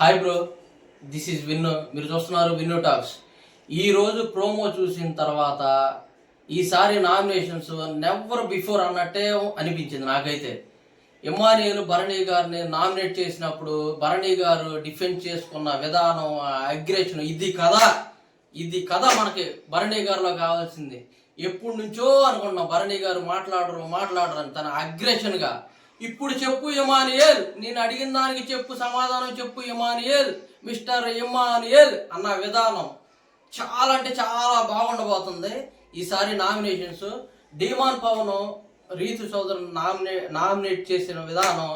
Hi bro, this is విన్ను. మీరు చూస్తున్నారు విన్ను talks. ఈరోజు ప్రోమో చూసిన తర్వాత ఈసారి నామినేషన్స్ నెవర్ బిఫోర్ అన్నట్టే అనిపించింది నాకైతే. ఇమ్మానియేల్ భరణి గారిని నామినేట్ చేసినప్పుడు భరణి గారు డిఫెండ్ చేసుకున్న విధానం, అగ్రెషన్, ఇది కథ మనకి భరణి గారిలో కావాల్సింది. ఎప్పటి నుంచో అనుకున్నాం భరణి గారు మాట్లాడరు అని తన అగ్రెషన్గా. ఇప్పుడు చెప్పు ఇమ్మానియేల్, నేను అడిగిన దానికి చెప్పు, సమాధానం చెప్పు ఇమ్మానియేల్, మిస్టర్ ఇమ్మానియేల్ అన్న విధానం చాలా అంటే చాలా బాగుండబోతుంది. ఈసారి నామినేషన్స్ డిమాన్ పవన్, రీతు చౌదరి నామినేట్ చేసిన విధానం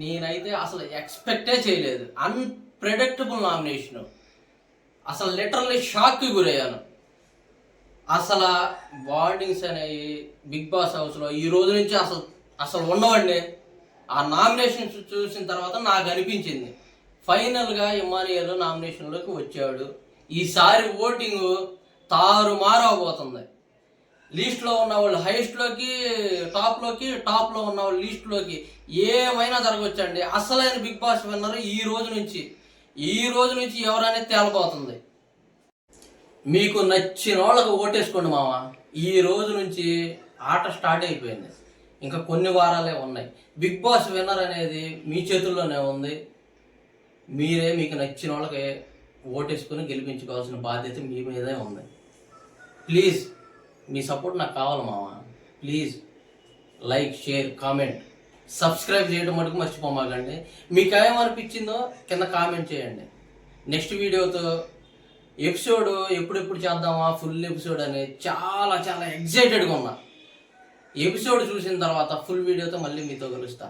నేనైతే అసలు ఎక్స్పెక్టే చేయలేదు. Unpredictable nomination. అసలు లిటరల్లీ షాక్కి గురయ్యాను. అసలు వార్నింగ్స్ అనేవి బిగ్ బాస్ హౌస్లో ఈ రోజు నుంచి అసలు ఉండవండి. ఆ నామినేషన్స్ చూసిన తర్వాత నాకు అనిపించింది ఫైనల్గా ఇమ్మానియేల్ నామినేషన్లోకి వచ్చాడు. ఈసారి ఓటింగ్ తారుమారవబోతుంది. లీస్ట్లో ఉన్న వాళ్ళు హైయెస్ట్లోకి, టాప్లో ఉన్న వాళ్ళు లీస్ట్లోకి ఏమైనా జరగవచ్చండి. అసలైన బిగ్ బాస్ విన్నర్ ఈ రోజు నుంచి ఎవరనేది తేలబోతుంది. మీకు నచ్చిన వాళ్ళకు ఓటేసుకోండి మామ. ఈ రోజు నుంచి ఆట స్టార్ట్ అయిపోయింది. ఇంకా కొన్ని వారాలే ఉన్నాయి. బిగ్ బాస్ విన్నర్ అనేది మీ చేతుల్లోనే ఉంది. మీరే మీకు నచ్చిన వాళ్ళకి ఓటేసుకొని గెలిపించుకోవాల్సిన బాధ్యత మీ మీదే ఉంది. ప్లీజ్ మీ సపోర్ట్ నాకు కావాలి మామ. Please like, share, comment, subscribe చేయడం మటుకు మర్చిపోమాకండి. మీకు ఏమనిపించిందో కింద కామెంట్ చేయండి. నెక్స్ట్ వీడియోతో ఎపిసోడ్ ఎప్పుడెప్పుడు చేద్దామా ఫుల్ ఎపిసోడ్ అనేది చాలా చాలా ఎగ్జైటెడ్గా ఉన్నా. ఎపిసోడ్ చూసిన తర్వాత ఫుల్ వీడియోతో మళ్ళీ మీతో కలుస్తా.